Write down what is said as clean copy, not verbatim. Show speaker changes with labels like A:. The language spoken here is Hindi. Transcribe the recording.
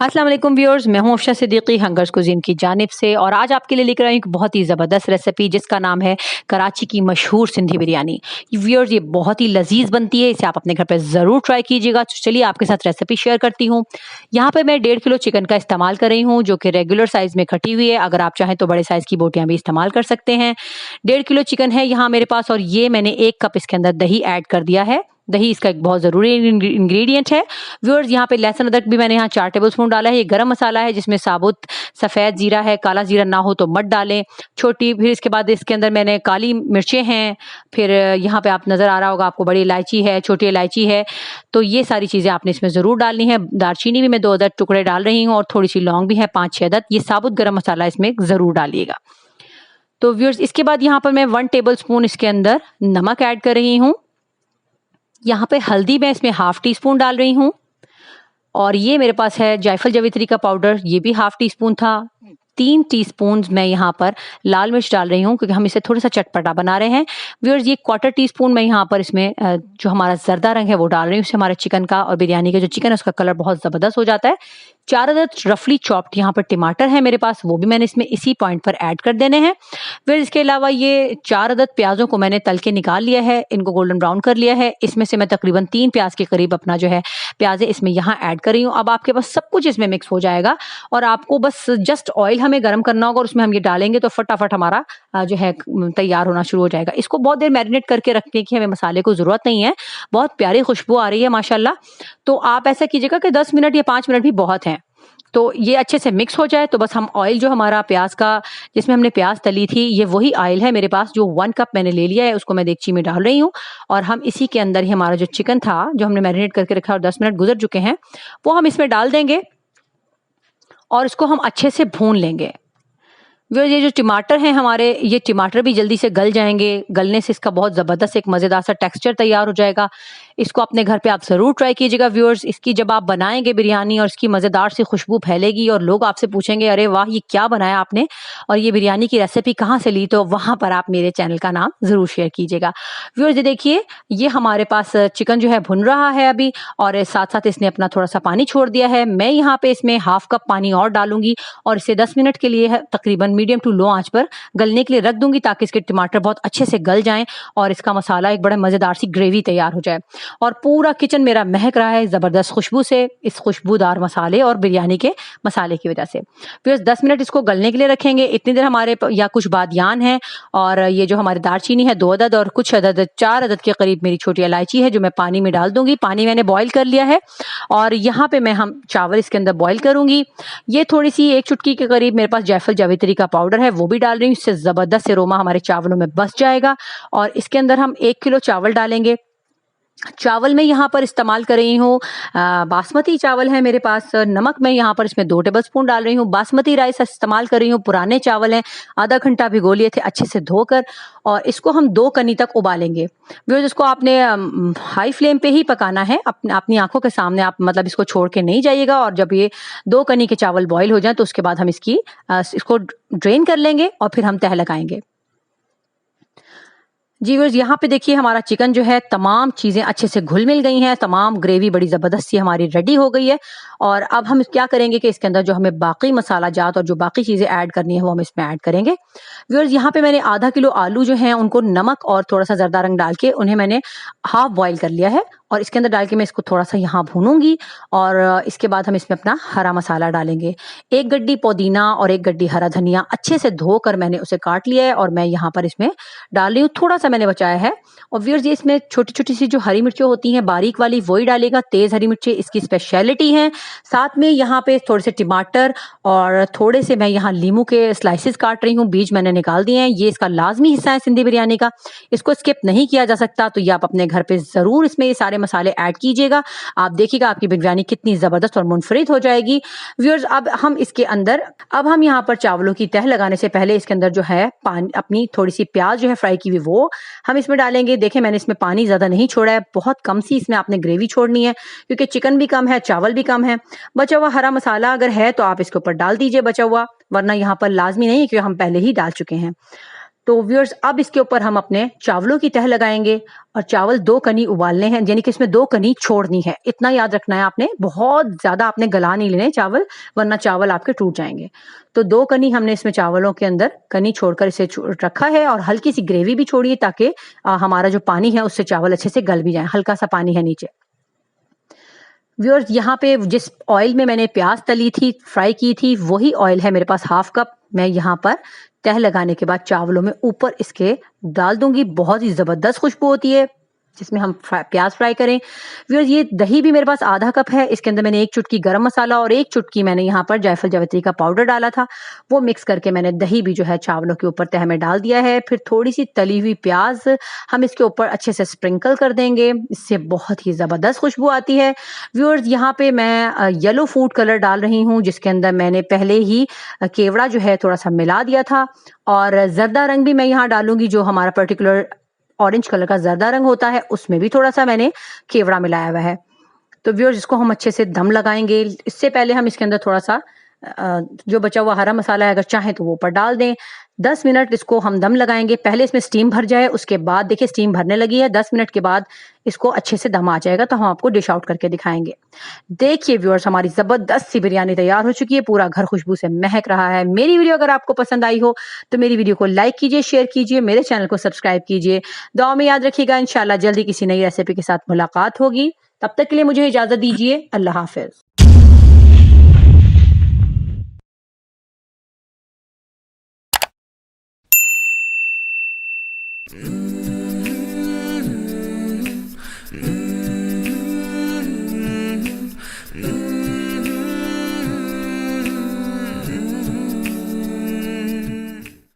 A: अस्सलाम वालेकुम व्यूअर्स, मैं हूं अफशा सिद्दीकी हंगर्स कुजीन की जानिब से। और आज आपके लिए लेकर आई हूं एक बहुत ही ज़बरदस्त रेसिपी जिसका नाम है कराची की मशहूर सिंधी बिरयानी। व्यूअर्स, ये बहुत ही लजीज बनती है, इसे आप अपने घर पे ज़रूर ट्राई कीजिएगा। तो चलिए आपके साथ रेसिपी शेयर करती हूँ। यहाँ पे मैं 1.5 किलो चिकन का इस्तेमाल कर रही हूँ, जो कि रेगुलर साइज़ में कटी हुई है। अगर आप चाहें तो बड़े साइज़ की बोटियाँ भी इस्तेमाल कर सकते हैं। 1.5 किलो चिकन है यहाँ मेरे पास, और ये मैंने 1 कप इसके अंदर दही ऐड कर दिया है। दही इसका एक बहुत ज़रूरी इंग्रेडिएंट है। व्यूअर्स, यहाँ पे लहसुन अदरक भी मैंने यहाँ 4 टेबलस्पून डाला है। ये गरम मसाला है जिसमें साबुत सफ़ेद जीरा है, काला जीरा ना हो तो मत डालें, छोटी। फिर इसके बाद इसके अंदर मैंने काली मिर्चें हैं, फिर यहाँ पे आप नज़र आ रहा होगा आपको बड़ी इलायची है, छोटी इलायची है। तो ये सारी चीज़ें आपने इसमें ज़रूर डालनी है। दालचीनी भी मैं 2 अदद टुकड़े डाल रही हूँ, और थोड़ी सी लौंग भी है 5-6 अदद। ये साबुत गरम मसाला इसमें ज़रूर डालिएगा। तो व्यूअर्स, इसके बाद यहाँ पर मैं 1 टेबलस्पून इसके अंदर नमक ऐड कर रही हूँ। यहाँ पे हल्दी मैं इसमें 1/2 टीस्पून डाल रही हूँ, और ये मेरे पास है जायफल जावित्री का पाउडर, ये भी 1/2 टीस्पून था। 3 टीस्पून मैं यहाँ पर लाल मिर्च डाल रही हूँ, क्योंकि हम इसे थोड़ा सा चटपटा बना रहे हैं। व्यूअर्स, ये 1/4 टीस्पून मैं यहाँ पर इसमें जो हमारा जर्दा रंग है वो डाल रही हूँ। इससे हमारे चिकन का और बिरयानी का जो चिकन है उसका कलर बहुत ज़बरदस्त हो जाता है। 4 अदद रफली चॉप्ड यहाँ पर टमाटर है मेरे पास, वो भी मैंने इसमें इसी पॉइंट पर ऐड कर देने हैं। फिर इसके अलावा ये 4 अदद प्याज़ों को मैंने तल के निकाल लिया है, इनको गोल्डन ब्राउन कर लिया है। इसमें से मैं तकरीबन 3 प्याज के करीब अपना जो है प्याज़ें इसमें यहाँ ऐड कर रही हूँ। अब आपके पास सब कुछ इसमें मिक्स हो जाएगा, और आपको बस जस्ट ऑयल हमें गर्म करना होगा, और उसमें हम ये डालेंगे तो फटाफट हमारा जो है तैयार होना शुरू हो जाएगा। इसको बहुत देर मैरिनेट करके रखने की हमें मसाले को ज़रूरत नहीं है। बहुत प्यारी खुशबू आ रही है माशाल्लाह। तो आप ऐसा कीजिएगा कि 10 मिनट या 5 मिनट भी बहुत हैं। तो ये अच्छे से मिक्स हो जाए तो बस हम ऑयल जो हमारा प्याज का, जिसमें हमने प्याज तली थी, ये वही ऑयल है मेरे पास, जो 1 कप मैंने ले लिया है, उसको मैं देगची में डाल रही हूँ। और हम इसी के अंदर ही हमारा जो चिकन था, जो हमने मैरिनेट करके रखा और 10 मिनट गुजर चुके हैं, वो हम इसमें डाल देंगे, और इसको हम अच्छे से भून लेंगे। ये जो टमाटर हैं हमारे, ये टमाटर भी जल्दी से गल जाएंगे। गलने से इसका बहुत ज़बरदस्त एक मज़ेदार सा टेक्सचर तैयार हो जाएगा। इसको अपने घर पे आप ज़रूर ट्राई कीजिएगा व्यूअर्स। इसकी जब आप बनाएंगे बिरयानी, और इसकी मज़ेदार सी खुशबू फैलेगी, और लोग आपसे पूछेंगे अरे वाह, ये क्या बनाया आपने, और ये बिरयानी की रेसिपी कहाँ से ली, तो वहाँ पर आप मेरे चैनल का नाम ज़रूर शेयर कीजिएगा। व्यूअर्स, ये देखिए, ये हमारे पास चिकन जो है भुन रहा है अभी, और साथ साथ इसने अपना थोड़ा सा पानी छोड़ दिया है। मैं यहाँ पे इसमें 1/2 कप पानी और डालूंगी, और इसे 10 मिनट के लिए तकरीबन मीडियम टू लो आंच पर गलने के लिए रख दूंगी, ताकि इसके टमाटर बहुत अच्छे से गल जाएं, और इसका मसाला एक बड़ा मज़ेदार सी ग्रेवी तैयार हो जाए। और पूरा किचन मेरा महक रहा है ज़बरदस्त खुशबू से, इस खुशबूदार मसाले और बिरयानी के मसाले की वजह से। फिर 10 मिनट इसको गलने के लिए रखेंगे। इतनी देर हमारे या कुछ बादियान है, और ये जो हमारी दालचीनी है 2 अदद, और कुछ अदद 4 अदद के करीब मेरी छोटी इलायची है, जो मैं पानी में डाल दूंगी। पानी मैंने बॉईल कर लिया है, और यहाँ पे मैं हम चावल इसके अंदर बॉईल करूंगी। ये थोड़ी सी 1 चुटकी के करीब मेरे पास जायफल जावित्री का पाउडर है, वो भी डाल रही हूँ। इससे ज़बरदस्त अरोमा हमारे चावलों में बस जाएगा। और इसके अंदर हम 1 किलो चावल डालेंगे। चावल मैं यहाँ पर इस्तेमाल कर रही हूँ, बासमती चावल है मेरे पास। नमक मैं यहाँ पर इसमें 2 टेबलस्पून डाल रही हूँ। बासमती राइस इस्तेमाल कर रही हूँ, पुराने चावल हैं, आधा घंटा भिगो लिए थे अच्छे से धोकर, और इसको हम 2 कनी तक उबालेंगे। व्यूअर्स, इसको आपने हाई फ्लेम पे ही पकाना है, अपनी आंखों के सामने आप मतलब इसको छोड़ के नहीं जाइएगा। और जब ये 2 कनी के चावल बॉईल हो जाए तो उसके बाद हम इसको ड्रेन कर लेंगे, और फिर हम तह लगाएंगे। जी व्यूअर्स, यहाँ पे देखिए हमारा चिकन जो है, तमाम चीज़ें अच्छे से घुल मिल गई हैं, तमाम ग्रेवी बड़ी ज़बरदस्त सी हमारी रेडी हो गई है। और अब हम क्या करेंगे कि इसके अंदर जो हमें बाकी मसाला जात और जो बाकी चीज़ें ऐड करनी है वो हम इसमें ऐड करेंगे। व्यूअर्स, यहाँ पे मैंने आधा किलो आलू जो हैं उनको नमक और थोड़ा सा जर्दा रंग डाल के उन्हें मैंने हाफ बॉईल कर लिया है, और इसके अंदर डाल के मैं इसको थोड़ा सा यहाँ भूनूंगी। और इसके बाद हम इसमें अपना हरा मसाला डालेंगे। 1 गड्डी पुदीना और 1 गड्डी हरा धनिया अच्छे से धोकर मैंने उसे काट लिया है, और मैं यहाँ पर इसमें डाल रही हूँ। थोड़ा सा मैंने बचाया है। और व्यूअर्स, ये इसमें छोटी छोटी सी जो हरी मिर्चें होती हैं बारीक वाली, वही डालेगा। तेज हरी मिर्चें इसकी स्पेशलिटी हैं। साथ में यहाँ पे थोड़े से टमाटर, और थोड़े से मैं यहाँ लीमू के स्लाइसेस काट रही हूँ, बीज मैंने निकाल दिए हैं। ये इसका लाजमी हिस्सा है सिंधी बिरयानी का, इसको स्किप नहीं किया जा सकता। तो ये आप अपने घर पे ज़रूर इसमें ये सारे मसाले ऐड कीजिएगा। आप देखिएगा आपकी बिरयानी कितनी ज़बरदस्त और मुनफरिद हो जाएगी। व्यूअर्स, अब हम यहाँ पर चावलों की तह लगाने से पहले इसके अंदर जो है पानी, अपनी थोड़ी सी प्याज जो है फ्राई की हुई, वो हम इसमें डालेंगे। देखें, मैंने इसमें पानी ज़्यादा नहीं छोड़ा है, बहुत कम सी इसमें आपने ग्रेवी छोड़नी है, क्योंकि चिकन भी कम है, चावल भी कम है। बचा हुआ हरा मसाला अगर है तो आप इसके ऊपर डाल दीजिए बचा हुआ, वरना यहाँ पर लाजमी नहीं है, क्योंकि हम पहले ही डाल चुके हैं। तो व्यूअर्स अब इसके ऊपर हम अपने चावलों की तह लगाएंगे और चावल 2 कनी उबालने हैं, यानी कि इसमें 2 कनी छोड़नी है। इतना याद रखना है आपने, बहुत ज़्यादा आपने गला नहीं लेने चावल, वरना चावल आपके टूट जाएंगे। तो 2 कनी हमने इसमें चावलों के अंदर कनी छोड़कर इसे रखा है और हल्की सी ग्रेवी भी छोड़ी है ताकि हमारा जो पानी है उससे चावल अच्छे से गल भी जाए। हल्का सा पानी है नीचे। व्यूअर्स यहाँ पे जिस ऑयल में मैंने प्याज तली थी, फ्राई की थी, वही ऑयल है मेरे पास हाफ कप। मैं यहाँ पर तह लगाने के बाद चावलों में ऊपर इसके डाल दूंगी। बहुत ही जबरदस्त खुशबू होती है जिसमें हम प्याज फ्राई करें। व्यूअर्स ये दही भी मेरे पास आधा कप है। इसके अंदर मैंने 1 चुटकी गरम मसाला और 1 चुटकी मैंने यहाँ पर जायफल जावित्री का पाउडर डाला था। वो मिक्स करके मैंने दही भी जो है चावलों के ऊपर तह में डाल दिया है। फिर थोड़ी सी तली हुई प्याज हम इसके ऊपर अच्छे से स्प्रिंकल कर देंगे। इससे बहुत ही ज़बरदस्त खुशबू आती है। व्यूअर्स यहाँ पे मैं येलो फूड कलर डाल रही हूँ, जिसके अंदर मैंने पहले ही केवड़ा जो है थोड़ा सा मिला दिया था। और जर्दा रंग भी मैं यहाँ डालूंगी, जो हमारा पर्टिकुलर ऑरेंज कलर का जर्दा रंग होता है, उसमें भी थोड़ा सा मैंने केवड़ा मिलाया हुआ है। तो व्यूअर्स इसको हम अच्छे से दम लगाएंगे। इससे पहले हम इसके अंदर थोड़ा सा जो बचा हुआ हरा मसाला है अगर चाहें तो वो ऊपर डाल दें। 10 मिनट इसको हम दम लगाएंगे। पहले इसमें स्टीम भर जाए, उसके बाद देखिए स्टीम भरने लगी है। 10 मिनट के बाद इसको अच्छे से दम आ जाएगा तो हम आपको डिश आउट करके दिखाएंगे। देखिए व्यूअर्स हमारी जबरदस्त सी बिरयानी तैयार हो चुकी है। पूरा घर खुशबू से महक रहा है। मेरी वीडियो अगर आपको पसंद आई हो तो मेरी वीडियो को लाइक कीजिए, शेयर कीजिए, मेरे चैनल को सब्सक्राइब कीजिए। दुआ में याद रखिएगा, इंशाल्लाह जल्दी किसी नई रेसिपी के साथ मुलाकात होगी। तब तक के लिए मुझे इजाजत दीजिए। अल्लाह हाफिज।
B: Mm.